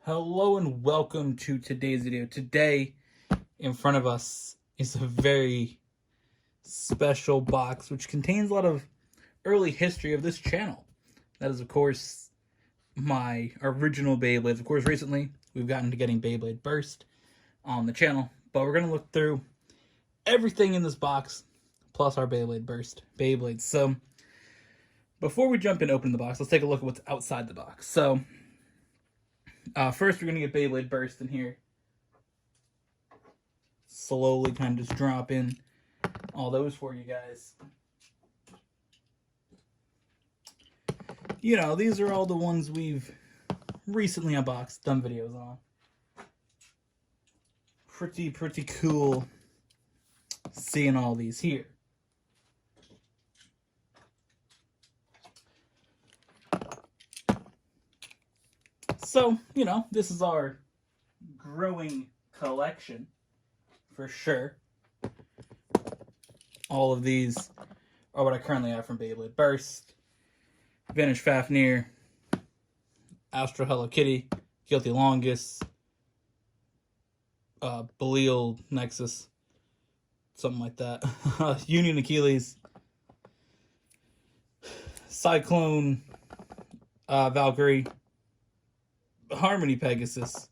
Hello and welcome to today's video. Today, in front of us is a very special box which contains a lot of early history of this channel. That is, of course, my original Beyblades. Of course, recently we've gotten to getting Beyblade Burst on the channel, but we're going to look through everything in this box, plus our Beyblade Burst Beyblades. So, before we jump in and open the box, let's take a look at what's outside the box. So, first, we're going to get Beyblade Burst in here. Slowly kind of just drop in all those for you guys. You know, these are all the ones we've recently unboxed, done videos on. Pretty cool seeing all these here. So, you know, this is our growing collection, for sure. All of these are what I currently have from Beyblade Burst, Vanish Fafnir, Astro Hello Kitty, Guilty Longus, Belial Nexus, something like that, Union Achilles, Cyclone Valkyrie, Harmony Pegasus,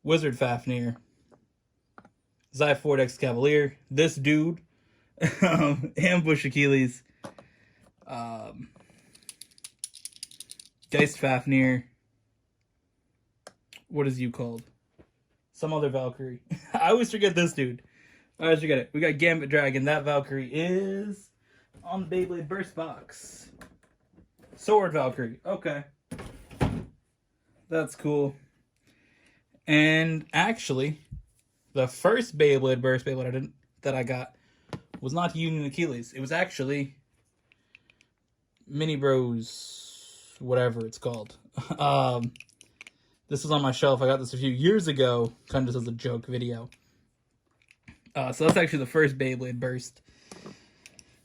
Wizard Fafnir, Zyford X Cavalier, this dude, Ambush Achilles, Geist Fafnir, what is you called? Some other Valkyrie. I always forget this dude. I always forget it. We got Gambit Dragon. That Valkyrie is on the Beyblade Burst box. Sword Valkyrie. Okay. That's cool. And actually, the first Beyblade Burst Beyblade that I got was not Union Achilles. It was actually Mini Bros, whatever it's called. This was on my shelf. I got this a few years ago, kind of just as a joke video. So that's actually the first Beyblade Burst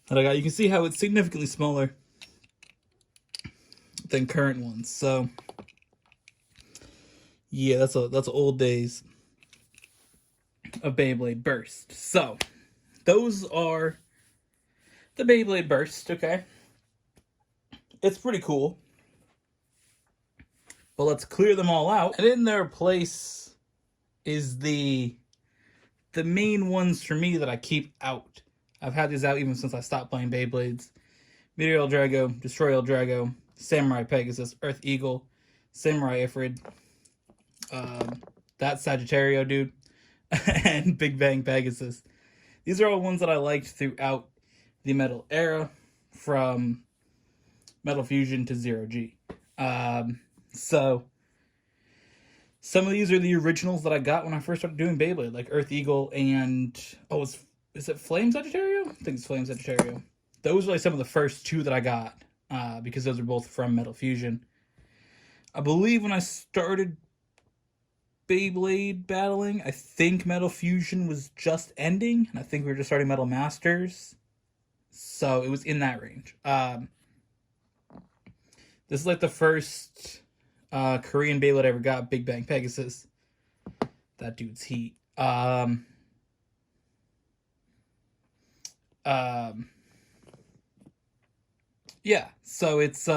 that I got. You can see how it's significantly smaller than current ones. So yeah, that's old days of Beyblade Burst. So, those are the Beyblade Burst, okay? It's pretty cool. But let's clear them all out. And in their place is the main ones for me that I keep out. I've had these out even since I stopped playing Beyblades. Meteor El Drago, Destroy El Drago, Samurai Pegasus, Earth Eagle, Samurai Ifrid, that Sagittario dude, and Big Bang Pegasus. These are all ones that I liked throughout the Metal era, from Metal Fusion to Zero G. So, some of these are the originals that I got when I first started doing Beyblade, like Earth Eagle and, is it Flame Sagittario? I think it's Flame Sagittario. Those are like some of the first two that I got, because those are both from Metal Fusion. I believe when I started Beyblade battling, I think Metal Fusion was just ending, and I think we were just starting Metal Masters, so it was in that range. This is like the first Korean Beyblade I ever got, Big Bang Pegasus. That dude's heat. Yeah, so it's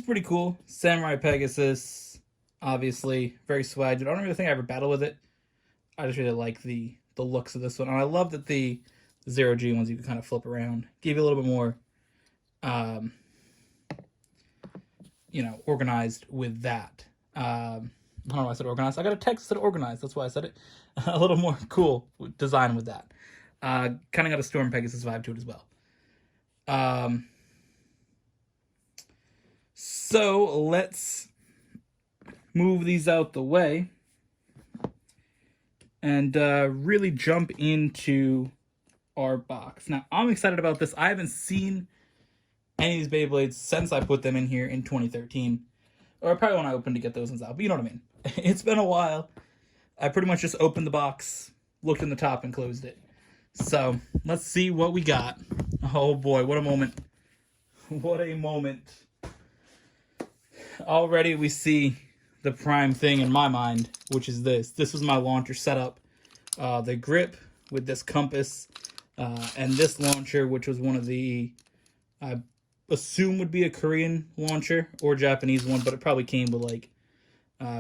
pretty cool. Samurai Pegasus, obviously, very swag. I don't really think I ever battled with it. I just really like the looks of this one. And I love that the Zero G ones you can kind of flip around. Give you a little bit more, you know, organized with that. I don't know why I said organized. I got a text that said organized. That's why I said it. A little more cool design with that. Kind of got a Storm Pegasus vibe to it as well. So let's move these out the way and really jump into our box. Now, I'm excited about this. I haven't seen any of these Beyblades since I put them in here in 2013. Or probably when I opened to get those ones out, but you know what I mean. It's been a while. I pretty much just opened the box, looked in the top, and closed it. So, let's see what we got. Oh boy, what a moment. What a moment. Already we see the prime thing in my mind, which is this. This was my launcher setup. The grip with this compass, and this launcher, which was one of the, I assume would be a Korean launcher or Japanese one, but it probably came with like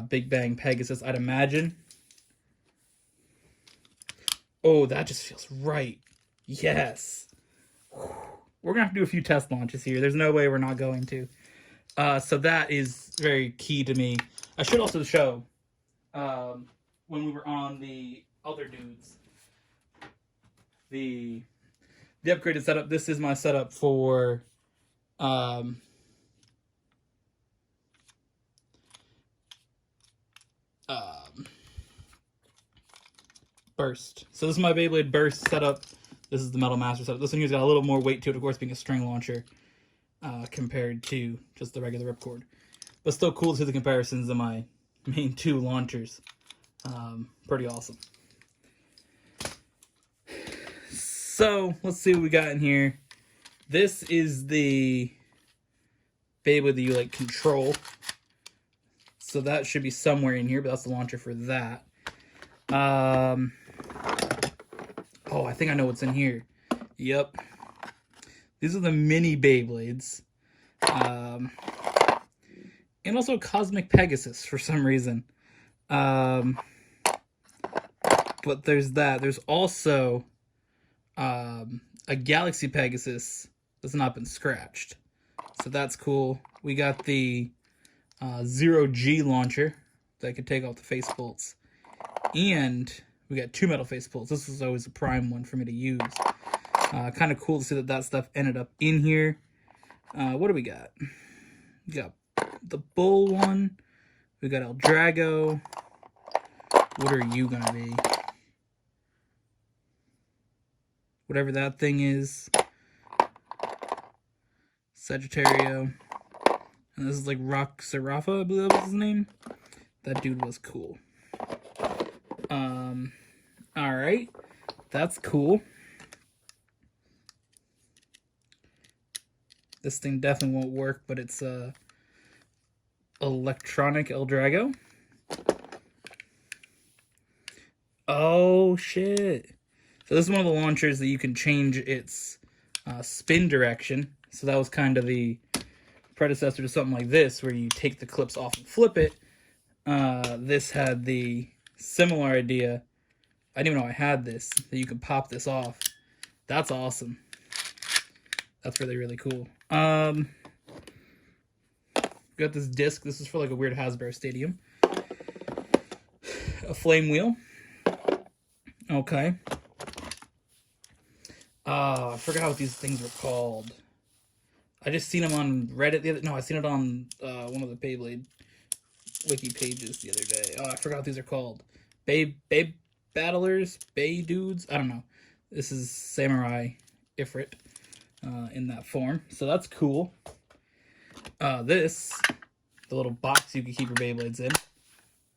Big Bang Pegasus, I'd imagine. Oh, that just feels right. Yes. We're going to have to do a few test launches here. There's no way we're not going to. So that is very key to me. I should also show, when we were on the other dudes, the upgraded setup. This is my setup for Burst. So this is my Beyblade Burst setup. This is the Metal Master setup. This one here's got a little more weight to it, of course, being a string launcher compared to just the regular ripcord. But still cool to see the comparisons of my main two launchers. Pretty awesome. So, let's see what we got in here. This is the Beyblade that you like control. So that should be somewhere in here, but that's the launcher for that. Oh, I think I know what's in here. Yep. These are the mini Beyblades. And also Cosmic Pegasus for some reason. But there's that. There's also a Galaxy Pegasus that's not been scratched. So that's cool. We got the 0G launcher that could take off the face bolts. And we got 2 metal face bolts. This was always a prime one for me to use. Kind of cool to see that that stuff ended up in here. What do we got? We got the Bull one. We got El Drago. What are you gonna be? Whatever that thing is. Sagittario. And this is like Rock Serafa, I believe that was his name. That dude was cool. Alright. That's cool. This thing definitely won't work, but it's electronic El Drago. Oh, shit. So this is one of the launchers that you can change its spin direction. So that was kind of the predecessor to something like this, where you take the clips off and flip it. This had the similar idea. I didn't even know I had this, that you can pop this off. That's awesome. That's really, really cool. Got this disc. This is for like a weird Hasbro Stadium. A flame wheel. Okay. I forgot what these things were called. I just seen them on Reddit the other... No, I seen it on one of the Beyblade wiki pages the other day. Oh, I forgot what these are called. Bay Battlers? Bay Dudes? I don't know. This is Samurai Ifrit in that form. So that's cool. This, the little box you can keep your Beyblades in.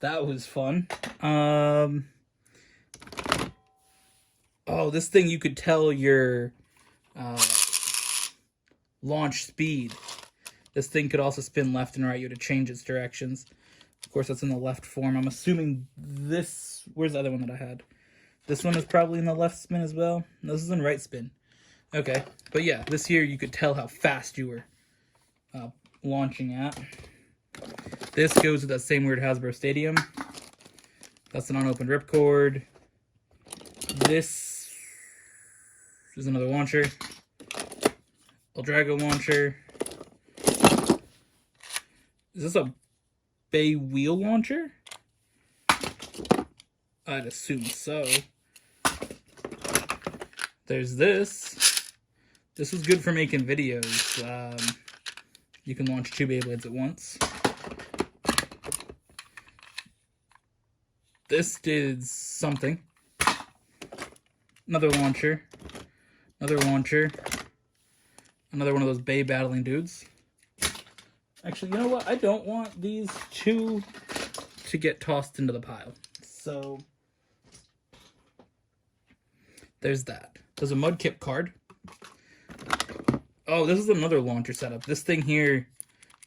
That was fun. Oh, this thing you could tell your launch speed. This thing could also spin left and right. You had to change its directions. Of course, that's in the left form. I'm assuming this... Where's the other one that I had? This one is probably in the left spin as well. No, this is in right spin. Okay. But yeah, this here you could tell how fast you were launching at. This goes with that same weird Hasbro Stadium. That's an unopened ripcord. This is another launcher. El Drago launcher. Is this a Bay wheel launcher? I'd assume so. There's this. This is good for making videos. You can launch 2 Beyblades at once. This did something. Another launcher. Another launcher. Another one of those Bay battling dudes. Actually, you know what? I don't want these 2 to get tossed into the pile. So, there's that. There's a Mudkip card. Oh, this is another launcher setup. This thing here,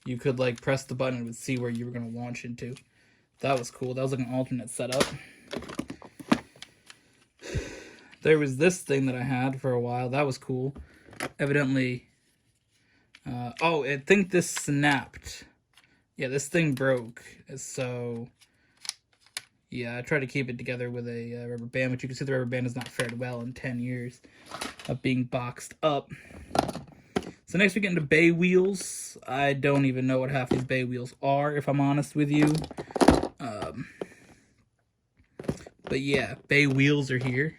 you could like press the button and it would see where you were going to launch into. That was cool. That was like an alternate setup. There was this thing that I had for a while. That was cool. Evidently, oh, I think this snapped. Yeah, this thing broke. So, yeah, I tried to keep it together with a rubber band, but you can see the rubber band has not fared well in 10 years of being boxed up. So next we get into bay wheels. I don't even know what half these bay wheels are, if I'm honest with you. But yeah, bay wheels are here.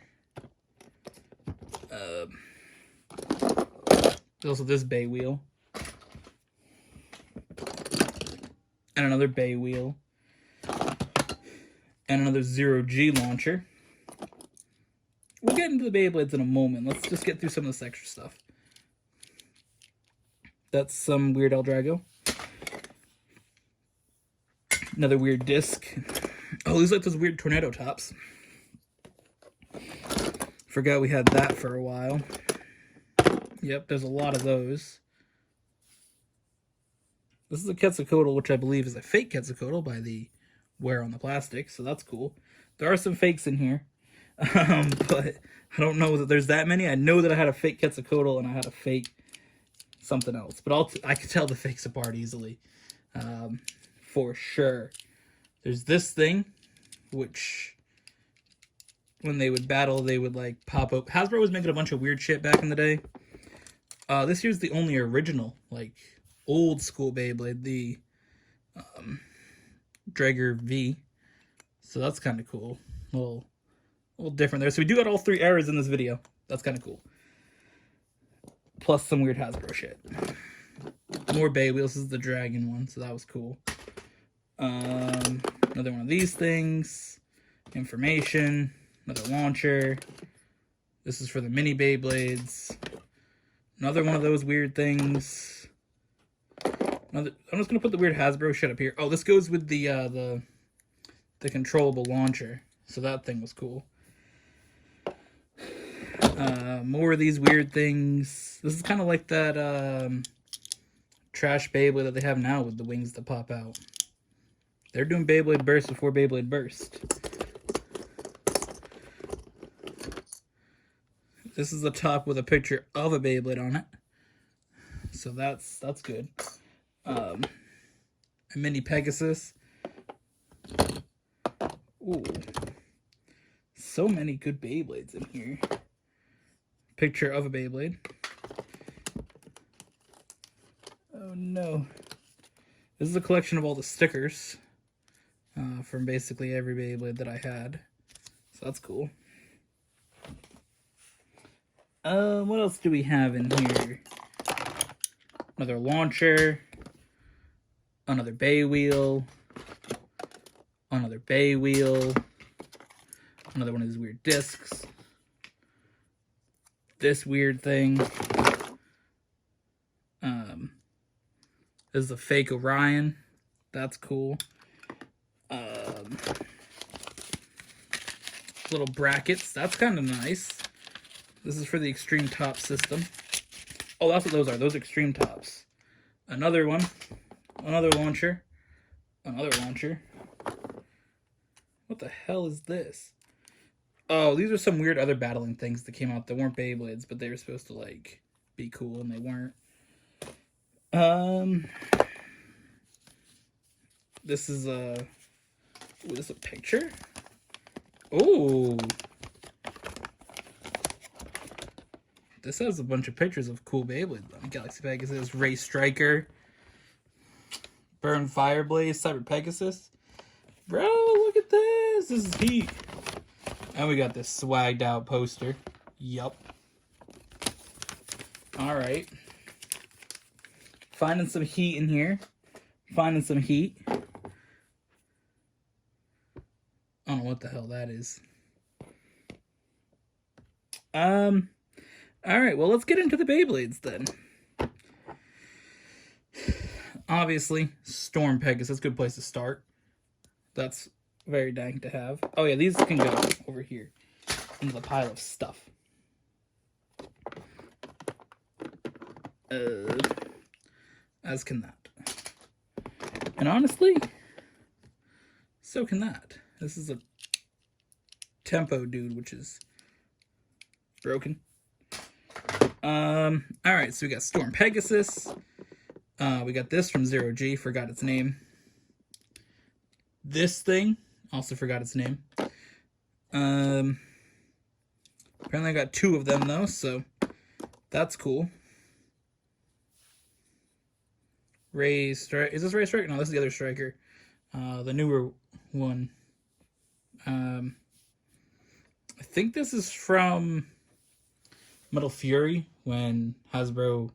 There's also this bay wheel. And another bay wheel. And another 0G launcher. We'll get into the Beyblades in a moment. Let's just get through some of this extra stuff. That's some weird El Drago. Another weird disc. Oh, these like those weird tornado tops. Forgot we had that for a while. Yep, there's a lot of those. This is a Quetzalcoatl, which I believe is a fake Quetzalcoatl by the wear on the plastic, so that's cool. There are some fakes in here, but I don't know that there's that many. I know that I had a fake Quetzalcoatl and I had a fake something else, but I can tell the fakes apart easily, for sure. There's this thing, which when they would battle, they would like pop up. Hasbro was making a bunch of weird shit back in the day. This here's the only original, like, old school Beyblade, the Drager V. So that's kind of cool. A little different there. So we do got all three eras in this video. That's kind of cool. Plus some weird Hasbro shit. More bay wheels. This is the dragon one, so that was cool. Another one of these things. Information. Another launcher. This is for the mini Beyblades. Another one of those weird things. I'm just gonna put the weird Hasbro shit up here. Oh, this goes with the controllable launcher. So that thing was cool. More of these weird things. This is kind of like that trash Beyblade that they have now with the wings that pop out. They're doing Beyblade Burst before Beyblade Burst. This is the top with a picture of a Beyblade on it. So that's good. A mini Pegasus. Ooh. So many good Beyblades in here. Picture of a Beyblade. Oh no. This is a collection of all the stickers from basically every Beyblade that I had. So that's cool. What else do we have in here? Another launcher. Another bay wheel. Another bay wheel. Another one of these weird discs. This weird thing. This is a fake Orion. That's cool. Little brackets. That's kind of nice. This is for the Extreme Top system. Oh, that's what those are. Those are Extreme Tops. Another one. Another launcher. Another launcher. What the hell is this? Oh, these are some weird other battling things that came out that weren't Beyblades, but they were supposed to, like, be cool, and they weren't. This is a... Ooh, this is a picture? Ooh. This has a bunch of pictures of cool Beyblades. Galaxy Pegasus, Ray Striker, Burn Fireblaze, Cyber Pegasus. Bro, look at this. This is heat. And we got this swagged out poster. Yup. Alright. Finding some heat in here. Finding some heat. I don't know what the hell that is. Alright, well, let's get into the Beyblades then. Obviously, Storm Pegasus, good place to start. That's very dang to have. Oh yeah, these can go over here into the pile of stuff. As can that. And honestly, So can that. This is a tempo dude, which is broken. Alright, so we got Storm Pegasus. We got this from Zero G, forgot its name. This thing, also forgot its name. Apparently I got 2 of them though, so that's cool. Ray Strike. Is this Ray Striker? No, this is the other Striker. The newer one. I think this is from Metal Fury when Hasbro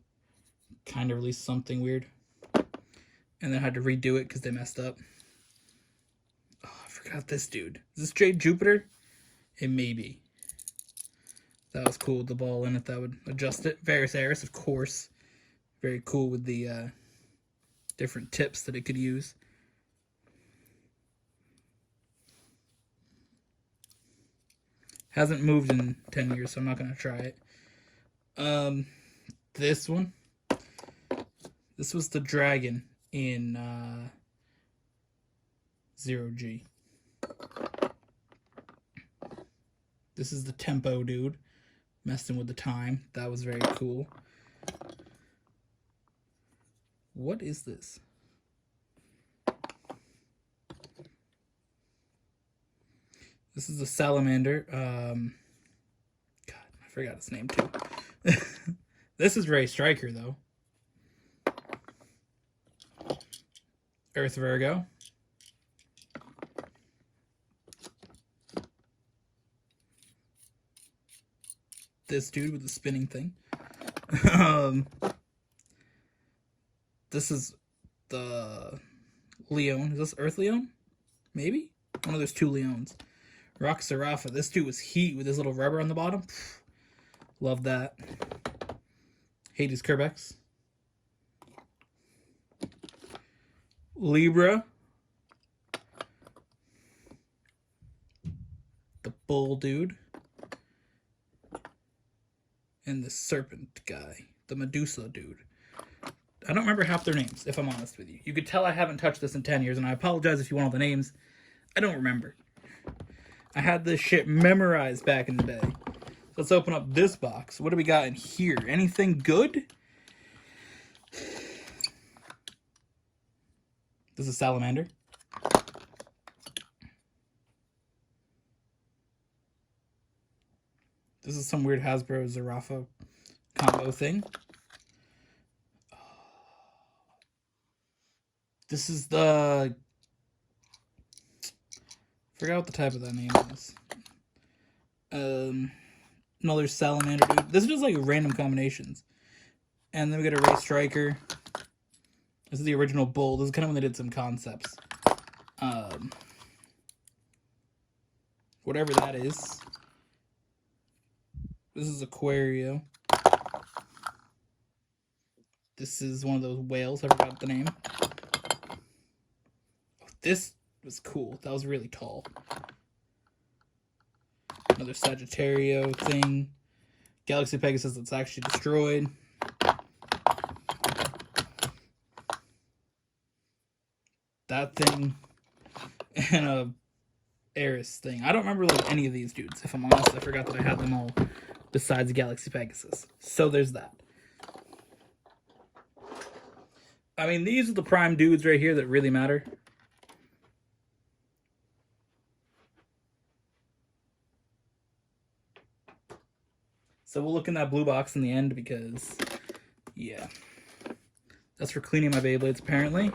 kind of released something weird. And then had to redo it because they messed up. Oh, I forgot this dude. Is this Jade Jupiter? It may be. That was cool with the ball in it. That would adjust it. Varus Aris, of course. Very cool with the different tips that it could use. Hasn't moved in 10 years, so I'm not going to try it. This one. This was the dragon in Zero G. This is the tempo dude. Messing with the time. That was very cool. What is this? This is a salamander. God, I forgot his name too. This is Ray Striker though. Earth Virgo. This dude with the spinning thing. This is the Leon. Is this Earth Leon? Maybe? One of those 2 Leons. Rock Serafa. This dude was heat with his little rubber on the bottom. Love that. Hades Kerbex. Libra. The bull dude. And the serpent guy. The Medusa dude. I don't remember half their names, if I'm honest with you. You could tell I haven't touched this in 10 years, and I apologize if you want all the names. I don't remember. I had this shit memorized back in the day. Let's open up this box. What do we got in here? Anything good? This is Salamander. This is some weird Hasbro Zerafa combo thing. This is the... forgot what the type of that name is. Another Salamander dude. This is just like random combinations. And then we got a Ray Striker. This is the original Bull. This is kind of when they did some concepts. Whatever that is. This is Aquario. This is one of those whales. I forgot the name. This was cool. That was really tall. Another Sagittario thing. Galaxy Pegasus that's actually destroyed. That thing. And a Eris thing. I don't remember like any of these dudes. If I'm honest, I forgot that I had them all besides Galaxy Pegasus. So there's that. I mean, these are the prime dudes right here that really matter. So we'll look in that blue box in the end because, yeah. That's for cleaning my Beyblades, apparently.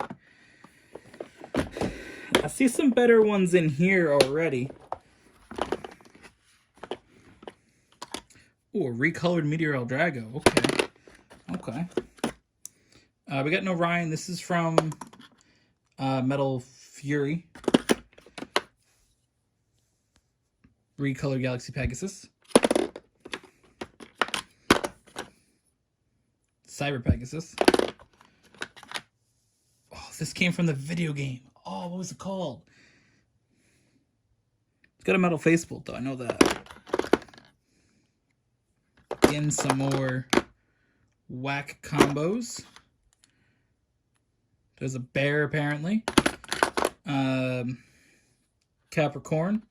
I see some better ones in here already. Ooh, a recolored Meteor El Drago. Okay. Okay. We got an Orion. This is from Metal Fury. Recolored Galaxy Pegasus. Cyber Pegasus. Oh, this came from the video game. Oh, what was it called? It's got a metal faceplate, though. I know that. In some more whack combos. There's a bear, apparently. Capricorn,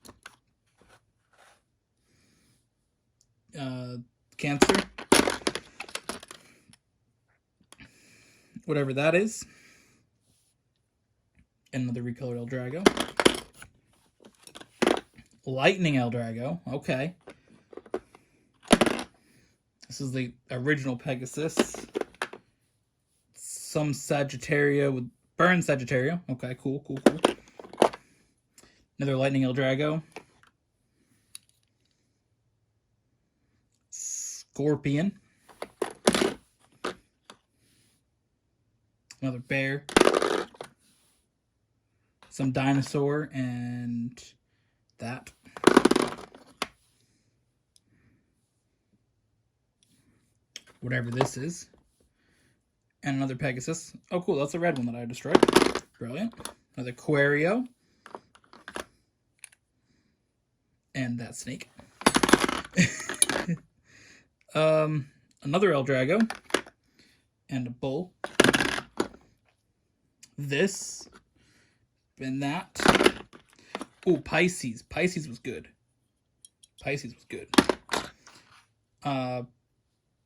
Cancer, whatever that is, another recolored El Drago, Lightning El Drago, okay. This is the original Pegasus. Some Sagittaria with Burn Sagittaria. Okay, cool. Another Lightning El Drago. Scorpion. Another bear. Some dinosaur and that. Whatever this is. And another Pegasus. Oh, cool. That's the red one that I destroyed. Brilliant. Another Quario. And that snake. Another El Drago. And a bull. This. And that. Oh, Pisces. Pisces was good.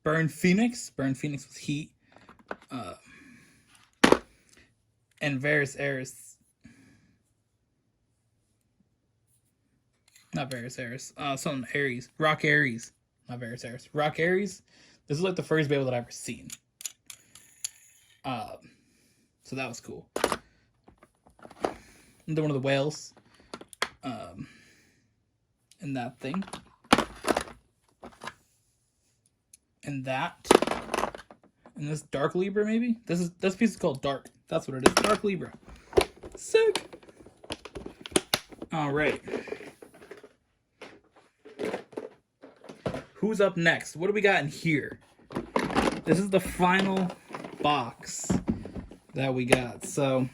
Burn Phoenix. Burn Phoenix was heat. And Varus Aris. Not Varus Aris. Something Aries. Rock Aries. Not Varus Aris. Rock Aries. This is like the first Beyblade that I've ever seen. So that was cool. Another one of the whales. And that thing. And that. And this Dark Libra, maybe? This piece is called Dark. That's what it is. Dark Libra. Sick. Alright. Who's up next? What do we got in here? This is the final box that we got. So,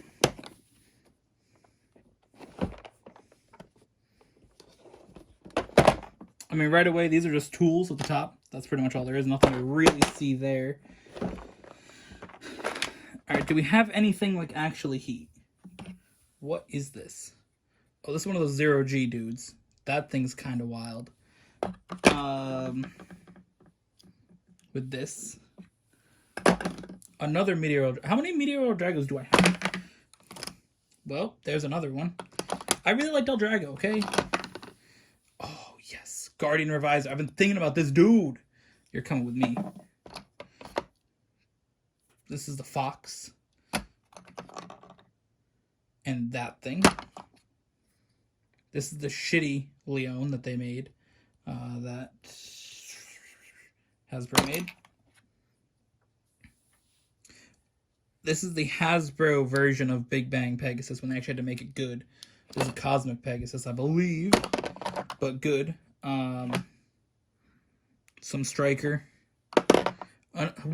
I mean, right away, these are just tools at the top. That's pretty much all there is. Nothing to really see there. Alright, do we have anything like actually heat? What is this? Oh, this is one of those 0G dudes. That thing's kind of wild. With this. Another Meteor. How many Meteor Dragos do I have? Well, there's another one. I really liked El Drago, okay? Oh, yes. Guardian Revisor. I've been thinking about this dude. You're coming with me. This is the Fox. And that thing. This is the shitty Leon that they made. That Hasbro made. This is the Hasbro version of Big Bang Pegasus when they actually had to make it good. This is a Cosmic Pegasus, I believe. But good. Some Striker.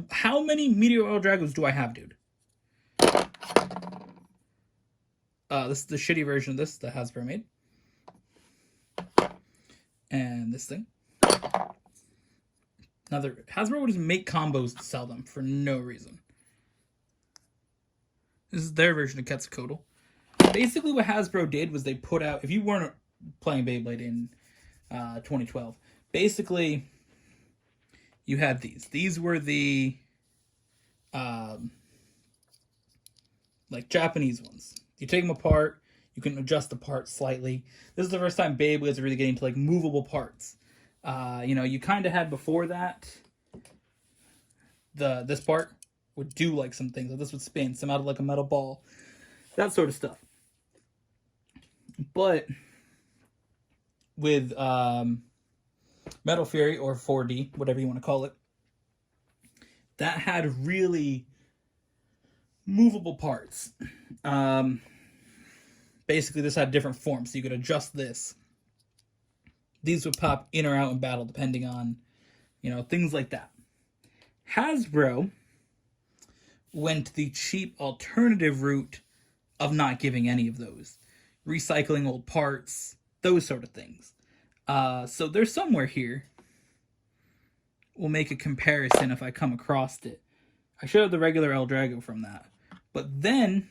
How many Meteor Oil Dragons do I have, dude? This is the shitty version of this that Hasbro made. And this thing. Another. Hasbro would just make combos to sell them for no reason. This is their version of Quetzalcoatl. Basically what Hasbro did was they put out, if you weren't playing Beyblade in 2012, basically you had these. These were the like Japanese ones. You take them apart, you can adjust the parts slightly. This is the first time Beyblades are really getting to like movable parts. You know, you kind of had before that this part would do like some things. Like this would spin, some out of like a metal ball, that sort of stuff. But with Metal Fury or 4D, whatever you want to call it, that had really movable parts. Basically, this had different forms, so you could adjust this. These would pop in or out in battle, depending on, you know, things like that. Hasbro went the cheap alternative route of not giving any of those. Recycling old parts, those sort of things. So there's somewhere here. We'll make a comparison if I come across it. I should have the regular El Drago from that. But then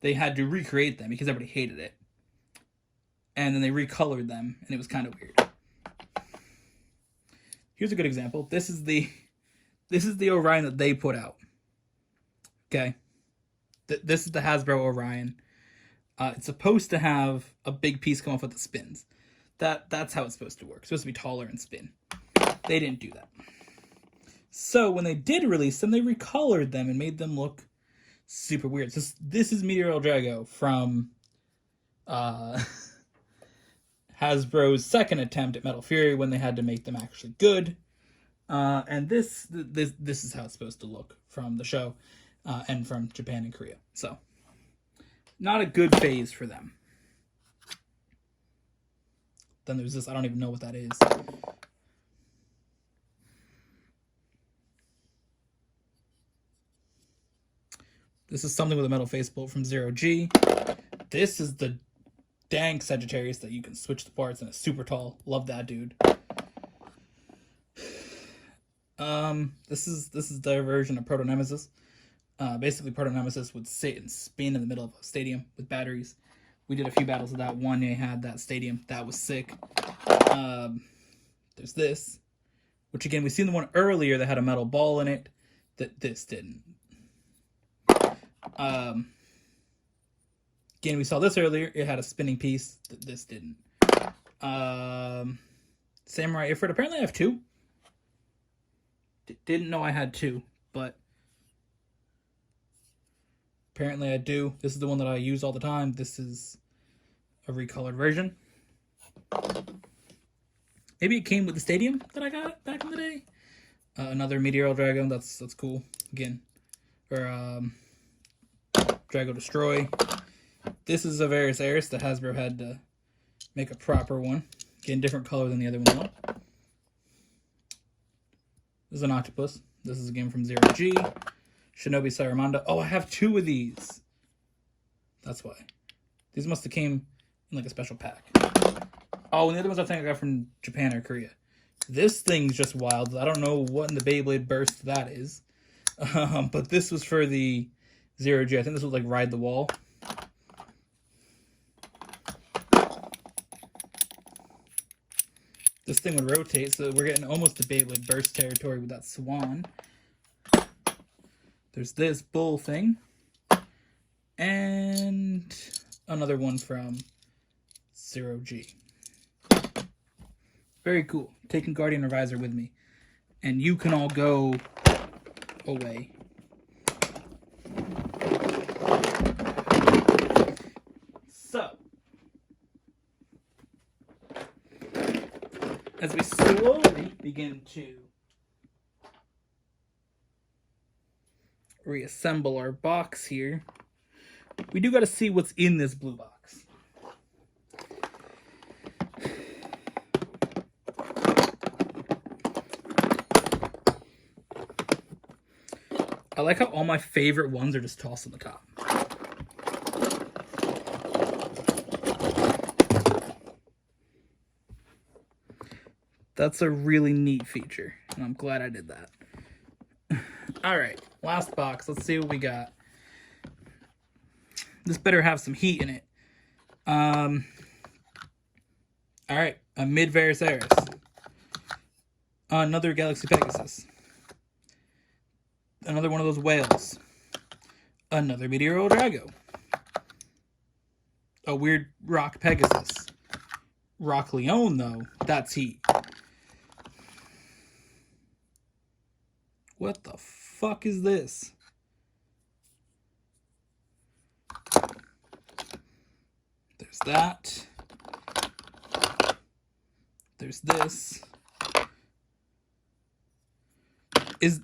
they had to recreate them because everybody hated it. and then they recolored them, and it was kind of weird. Here's a good example. This is the Orion that they put out. Okay, this is the Hasbro Orion. It's supposed to have a big piece come off with the spins. That's how it's supposed to work. It's supposed to be taller and spin. They didn't do that. So when they did release them, they recolored them and made them look super weird. So this is Meteor El Drago from Hasbro's second attempt at Metal Fury when they had to make them actually good. And this is how it's supposed to look from the show and from Japan and Korea. So not a good phase for them. Then there's this, I don't even know what that is. This is something with a metal faceplate from 0G. This is the dank Sagittarius that you can switch the parts and it's super tall. Love that dude. This is their version of Proto Nemesis. Basically, Proto Nemesis would sit and spin in the middle of a stadium with batteries. We did a few battles of that. Wanyá had that stadium. That was sick. There's this, which again, we've seen the one earlier that had a metal ball in it. That this didn't. Again, we saw this earlier. It had a spinning piece. That this didn't. Samurai Ifrit. Apparently, I have two. Didn't know I had two, but apparently I do. This is the one that I use all the time. This is a recolored version. Maybe it came with the stadium that I got back in the day. Another Meteor El Drago. That's cool. Again, or Drago Destroy. This is a Varus Eris that Hasbro had to make a proper one. Again, different color than the other one though. This is an octopus. This is again from 0G. Shinobi Saramanda. Oh, I have two of these. That's why. These must have came in like a special pack. Oh, and the other ones I think I got from Japan or Korea. This thing's just wild. I don't know what in the Beyblade burst that is. But this was for the 0G. I think this was like Ride the Wall. This thing would rotate, so we're getting almost to Beyblade burst territory with that swan. There's this bull thing. And another one from 0G. Very cool. Taking Guardian Reviser with me. And you can all go away. So, as we slowly begin to reassemble our box here, we do got to see what's in this blue box. I like how all my favorite ones are just tossed on the top. That's a really neat feature, and I'm glad I did that. Alright, last box. Let's see what we got. This better have some heat in it. Alright, a mid-Varus Eris. Another Galaxy Pegasus. Another one of those whales. Another Meteor El Drago. A weird Rock Pegasus. Rock Leone, though, that's heat. What the fuck is this? There's that. There's this.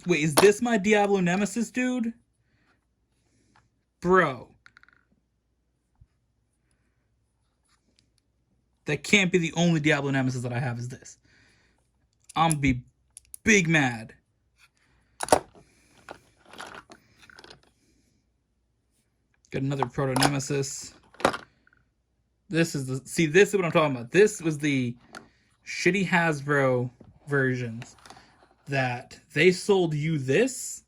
Wait, is this my Diablo Nemesis, dude? Bro. That can't be the only Diablo Nemesis that I have is this. I'm gonna be big mad. Got another Proto Nemesis. This is the... See, this is what I'm talking about. This was the shitty Hasbro versions that they sold you this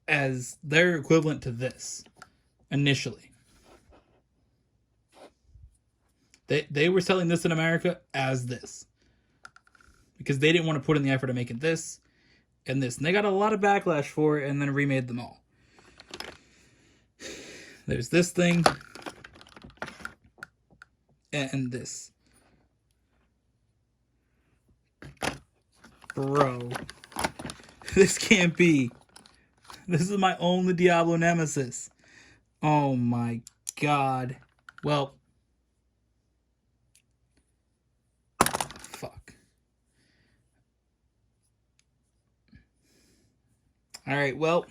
as their equivalent to this initially. They were selling this in America as this. Because they didn't want to put in the effort of making this and this. And they got a lot of backlash for it and then remade them all. There's this thing. And this. Bro. This can't be. This is my only Diablo nemesis. Oh my god. Well. Fuck. Alright, well.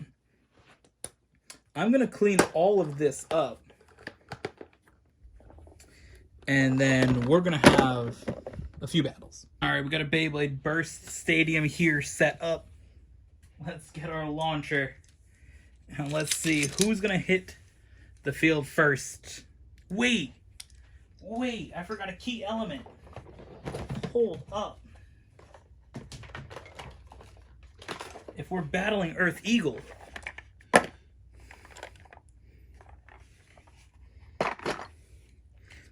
I'm going to clean all of this up. And then we're going to have a few battles. Alright, we got a Beyblade Burst Stadium here set up. Let's get our launcher. And let's see who's going to hit the field first. Wait, I forgot a key element. Hold up. If we're battling Earth Eagle,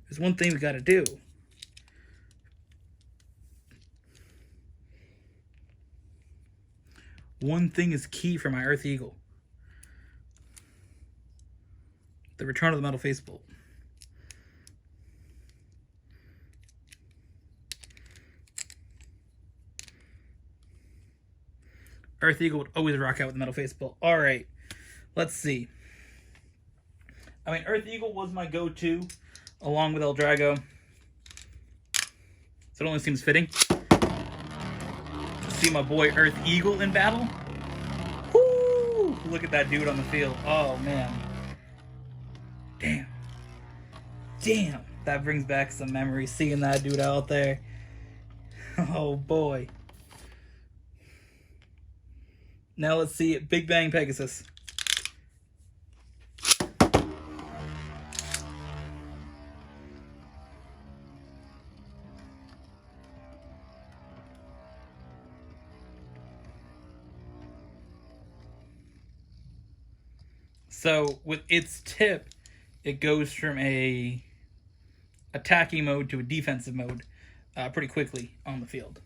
there's one thing we got to do. One thing is key for my Earth Eagle. The return of the metal face bolt. Earth Eagle would always rock out with the metal face bolt. Alright, let's see. I mean, Earth Eagle was my go-to, along with El Drago. So it only seems fitting to see my boy Earth Eagle in battle. Woo! Look at that dude on the field. Oh, man. Damn. That brings back some memories, seeing that dude out there. Oh, boy. Now let's see it. Big Bang Pegasus. So with its tip, it goes from a attacking mode to a defensive mode pretty quickly on the field.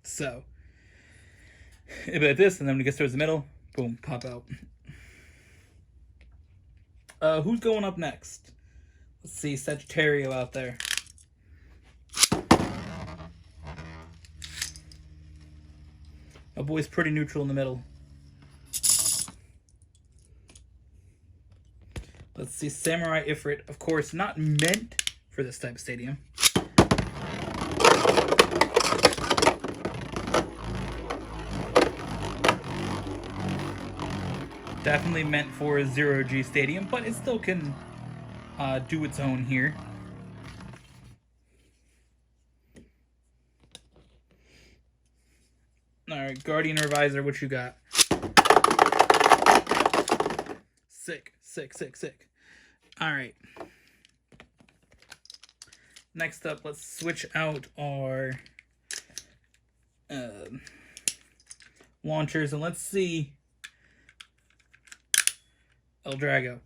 So, a bit like this, and then when it gets towards the middle, boom, pop out. Who's going up next? Let's see, Sagittario out there. My boy's pretty neutral in the middle. Let's see, Samurai Ifrit, of course, not meant for this type of stadium. Definitely meant for a 0G stadium, but it still can do its own here. Alright, Guardian Reviser, what you got? Sick. Alright. Next up, let's switch out our launchers, and let's see El Drago.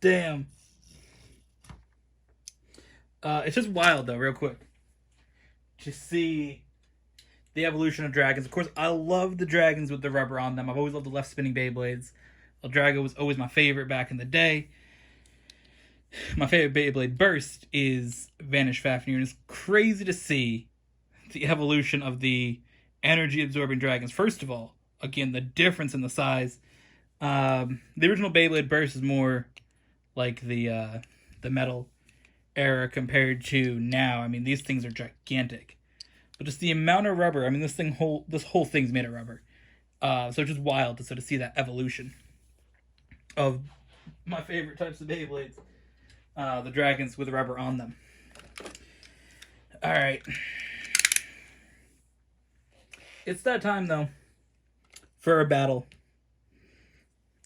Damn. It's just wild, though, real quick, to see the evolution of dragons. Of course, I love the dragons with the rubber on them. I've always loved the left spinning Beyblades. El Drago was always my favorite back in the day. My favorite Beyblade Burst is Vanish Fafnir, and it's crazy to see the evolution of the energy-absorbing dragons. First of all, again, the difference in the size. The original Beyblade Burst is more like the metal era compared to now. I mean, these things are gigantic. But just the amount of rubber, I mean, this whole thing's made of rubber. So it's just wild to sort of see that evolution of my favorite types of Beyblades. The dragons with rubber on them. Alright. It's that time, though, for a battle.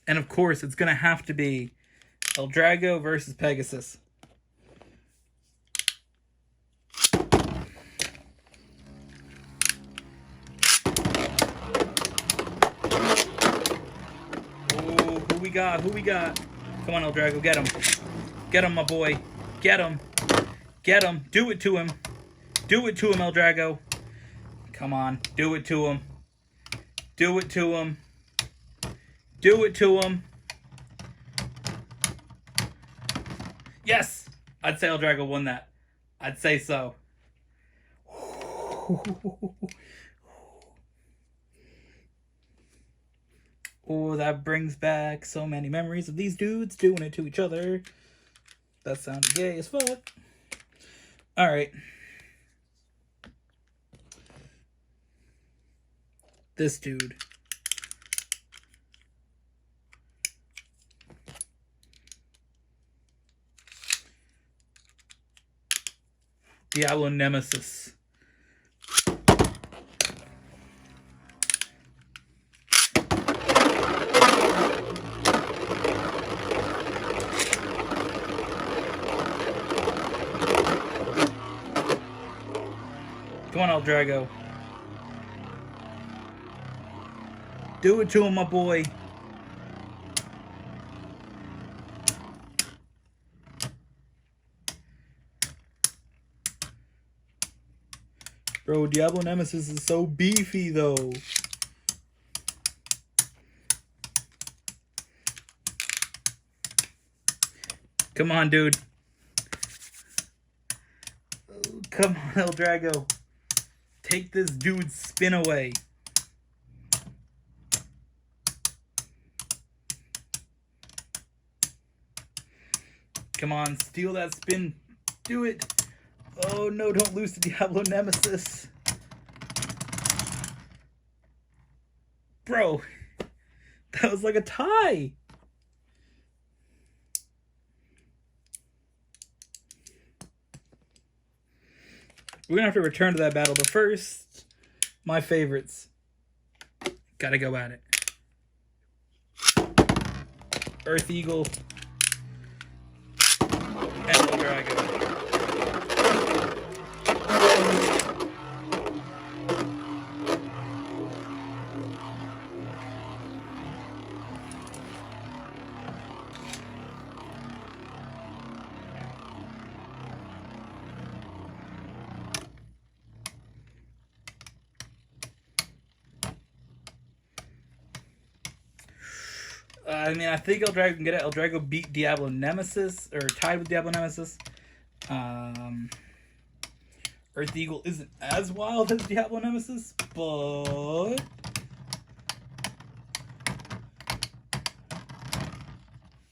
And of course, it's going to have to be Eldrago versus Pegasus. Oh, who we got? Who we got? Come on, Eldrago, get him. Get him, my boy. Get him. Get him. Do it to him. Do it to him, Eldrago. Come on. Do it to him. Do it to him. Do it to him. Yes! I'd say Eldrago won that. I'd say so. Oh, that brings back so many memories of these dudes doing it to each other. That sounded gay as fuck. Alright. This dude. Diablo Nemesis. Come on, Eldrago. Do it to him, my boy. Bro, Diablo Nemesis is so beefy, though. Come on, dude. Come on, Eldrago. Take this dude's spin away. Come on, steal that spin. Do it. Oh no, don't lose to Diablo Nemesis. Bro, that was like a tie. We're gonna have to return to that battle, but first, my favorites. Gotta go at it. Earth Eagle and Eldrago. I mean, I think Eldrago can get it. Eldrago beat Diablo Nemesis, or tied with Diablo Nemesis. Earth Eagle isn't as wild as Diablo Nemesis, but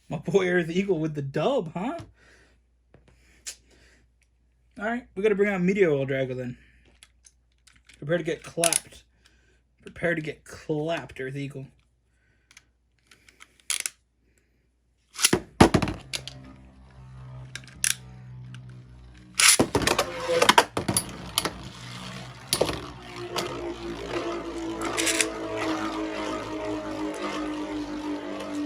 my boy Earth Eagle with the dub, huh? Alright, we gotta bring out Meteor Eldrago then. Prepare to get clapped. Prepare to get clapped, Earth Eagle.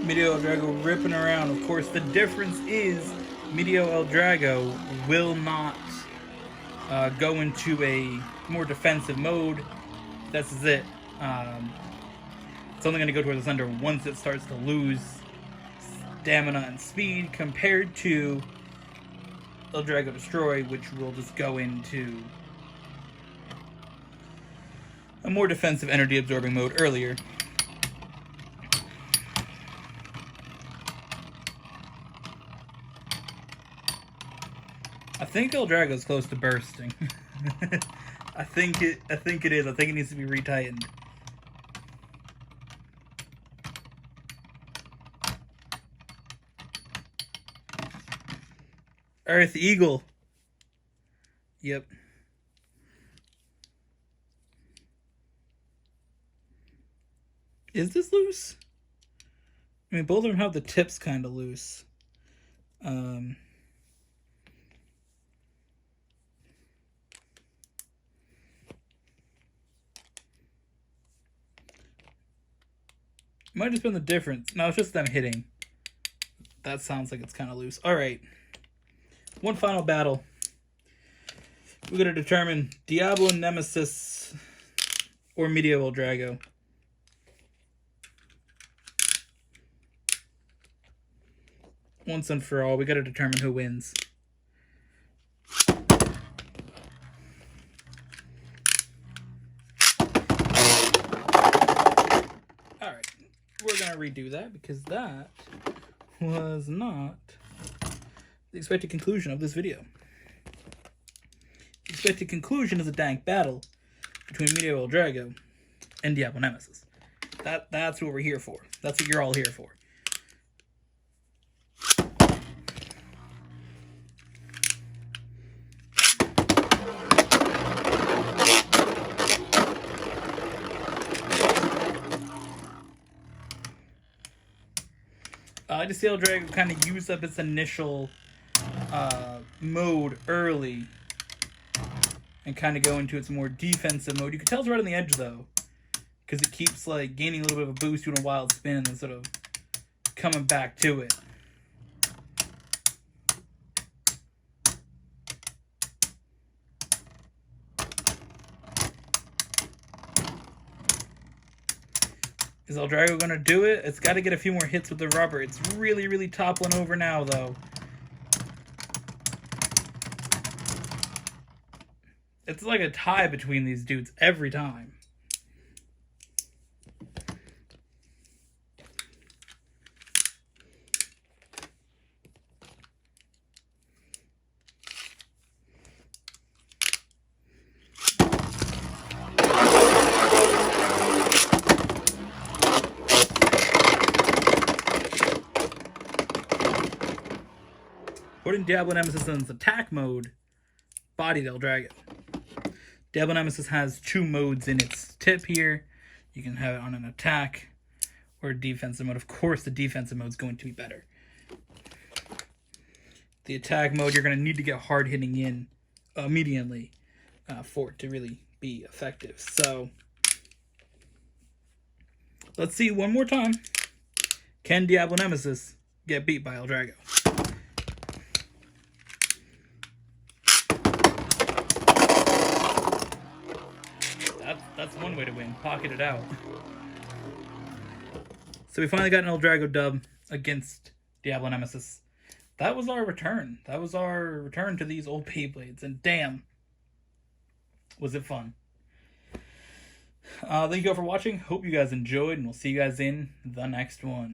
Meteor Eldrago ripping around. Of course, the difference is Meteor Eldrago will not go into a more defensive mode. This is it. It's only going to go towards the center once it starts to lose stamina and speed, compared to Eldrago Destroy, which will just go into a more defensive energy absorbing mode earlier. I think Eldrago's close to bursting. I think it is. I think it needs to be retightened. Earth Eagle. Yep. Is this loose? I mean, both of them have the tips kind of loose. Might have just been the difference. No, it's just them hitting. That sounds like it's kind of loose. All right. One final battle. We're going to determine Diablo Nemesis or Medieval Drago. Once and for all, we got to determine who wins. Alright, we're going to redo that because that was not the expected conclusion of this video. The expected conclusion is a dank battle between Medieval Drago and Diablo Nemesis. That's what we're here for. That's what you're all here for. Diablo Drago kind of used up its initial mode early and kind of go into its more defensive mode. You can tell it's right on the edge though, because it keeps like gaining a little bit of a boost, doing a wild spin, and then sort of coming back to it. Is Eldrago going to do it? It's got to get a few more hits with the rubber. It's really, really toppling over now, though. It's like a tie between these dudes every time. Putting Diablo Nemesis in its attack mode, bodied Eldrago. Diablo Nemesis has two modes in its tip here. You can have it on an attack or a defensive mode. Of course, the defensive mode is going to be better. The attack mode, you're going to need to get hard hitting in immediately for it to really be effective. So, let's see one more time. Can Diablo Nemesis get beat by Eldrago? That's one way to win. Pocket it out. So we finally got an Eldrago dub against Diablo Nemesis. That was our return. That was our return to these old Beyblades. And damn, was it fun. Thank you all for watching. Hope you guys enjoyed, and we'll see you guys in the next one.